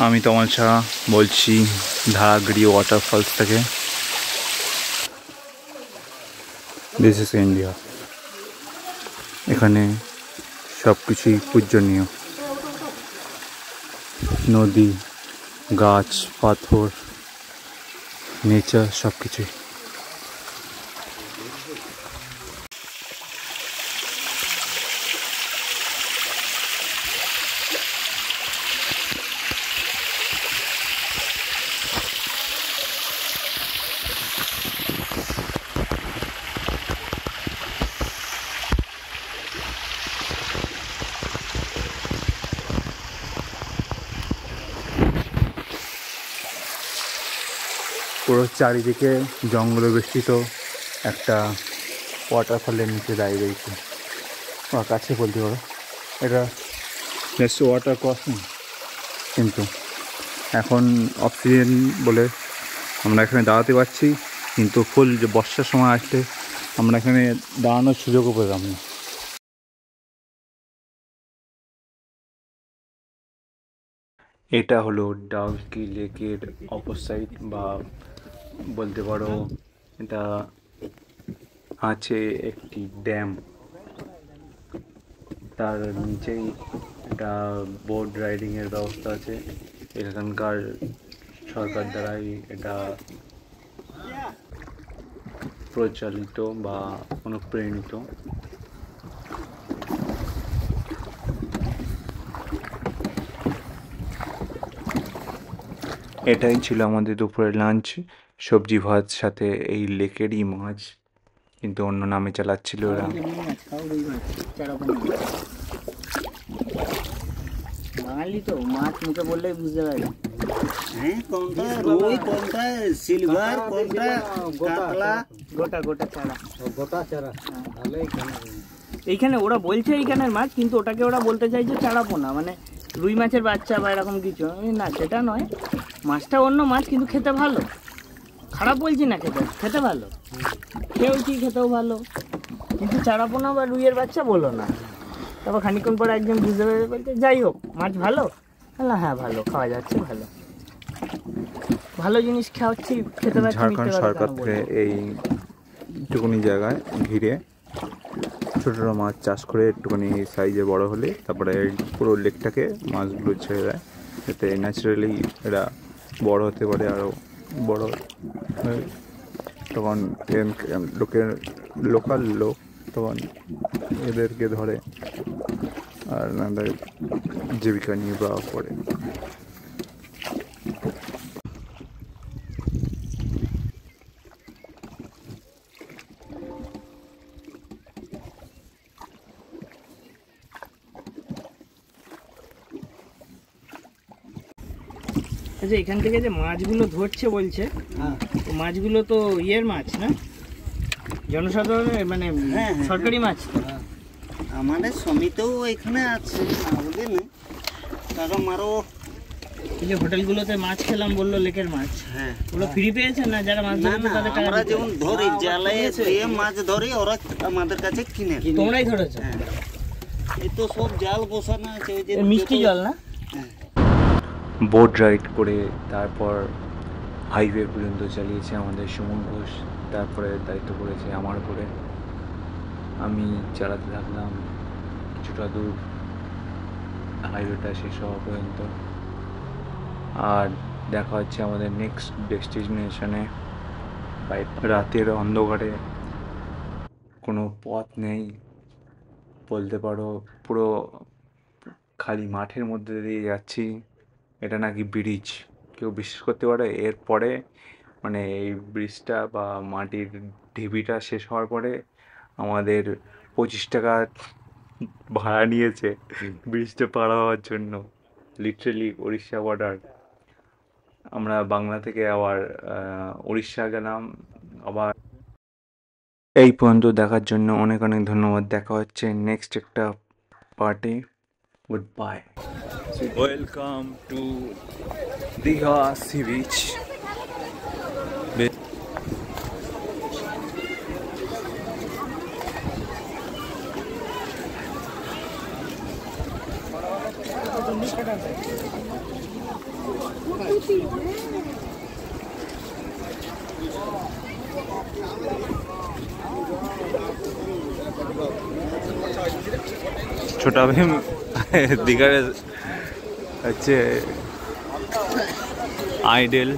আমি তমাল শাহ বলছি ধারাগিরি ওয়াটারফলস থেকে। This is India. এখানে সব কিছুই পূজনীয়, নদী, গাছ, পাথর, নেচার সব কিছুই। পুরো চারিদিকে জঙ্গলে বেষ্টিত একটা ওয়াটারফলের নিচে দাঁড়িয়ে রয়েছে, বা কাছে বলতে পারো। এটা জাস্ট ওয়াটার ক্রসিং, কিন্তু এখন অফ সিজন বলে আমরা এখানে দাঁড়াতে পারছি, কিন্তু ফুল যে বর্ষার সময় আসলে আমরা এখানে দাঁড়ানোর সুযোগও পেলাম না। এটা হলো ডাউকি লেকের অপোসাইড, বা বলতে পারো এটা আছে একটি ড্যাম, তার নিচেই একটা বোট রাইডিংয়ের ব্যবস্থা আছে। এখানকার সরকার দ্বারাই এটা প্রচলিত বা অনুপ্রাণিত। এটাই ছিল আমাদের দুপুরের লাঞ্চ, সবজি ভাত সাথে এই লেকেরই মাছ, কিন্তু অন্য নামে চালাচ্ছিল ওরা। বাঙালি তো মাছ মুখে বললেই বুঝতে পারি। হ্যাঁ, কোনটা রুই, কোনটা সিলভার, কোনটা কাতলা, গোটা গোটা চারা, গোটা চারা। এইখানে ওরা বলছে এইখানের মাছ, কিন্তু ওটাকে ওরা বলতে চাইছে চারা পোনা, মানে রুই মাছের বাচ্চা বা এরকম কিছু। না, সেটা নয়, মাছটা অন্য মাছ, কিন্তু খেতে ভালো। খারাপ বলছি না, খেতে খেতে ভালো, খেয়েছি, খেতেও ভালো, কিন্তু চারা পোনা বা রুইয়ের বাচ্চা বলো না। তারপর খানিক্ষণ পরে একজন বুঝতে পেরে বলছে যাই হোক মাছ ভালো। হ্যাঁ ভালো, খাওয়া যাচ্ছে, ভালো ভালো জিনিস খাওয়াচ্ছি, খেতে পাচ্ছি। ঝাড়খণ্ড সরকার থেকে এইটুকুনি জায়গায় ঘিরে ছোটো ছোটো মাছ চাষ করে একটুখানি সাইজে বড় হলে তারপরে এই পুরো লেকটাকে মাছগুলো ছেড়ে দেয়, যাতে ন্যাচারালি এরা বড় হতে পারে, আরও বড় হয়ে তখন লোকাল লোক তখন এদেরকে ধরে আর নাদের জীবিকা নির্বাহ করে। আচ্ছা, এখান থেকে যে মাছগুলো ধরছে বলছে, মাছগুলো তো ইয়ের মাছ না, জনসাধারণের, মানে সরকারি মাছ। আমাদের সমিতিও এখানে আছে, না বলে না, কারণ আরো এই যে হোটেলগুলোতে মাছ খেলাম বললো লেকের মাছ, হ্যাঁ, ওগুলো ফ্রি পেয়েছে না? যারা মাছ ধরে তাদের টাকা আমরা যেমন ধরি জালে দিয়ে মাছ ধরি, ওরা আমাদের কাছে কিনে। তোমরাই ধরেছো? হ্যাঁ, এই তো সব জাল বসানো আছে, ওই যে মিষ্টি জল না? বোট রাইড করে তারপর হাইওয়ে পর্যন্ত চালিয়েছে আমাদের সুমন ঘোষ, তারপরে দায়িত্ব পড়েছে আমার উপরে। আমি চালাতে থাকলাম কিছুটা দূর হাইওয়েটা শেষ হওয়া পর্যন্ত, আর দেখা হচ্ছে আমাদের নেক্সট ডেস্টিনেশনে। রাতের অন্ধকারে কোনো পথ নেই বলতে পারো, পুরো খালি মাঠের মধ্যে দিয়ে যাচ্ছি। এটা নাকি ব্রিজ, কেউ বিশ্বাস করতে পারে? এরপরে মানে এই ব্রিজটা বা মাটির ঢিবিটা শেষ হওয়ার পরে আমাদের 25 টাকা ভাড়া নিয়েছে ব্রিজটা পার হওয়ার জন্য, লিটারেলি উড়িষ্যা বর্ডার। আমরা বাংলা থেকে আবার উড়িষ্যা গেলাম। আবার এই পর্যন্ত দেখার জন্য অনেক অনেক ধন্যবাদ। দেখা হচ্ছে নেক্সট একটা পার্টে। Good bye. Welcome to Digha sea beach. Chhota Bheem দীঘার হচ্ছে আইডেল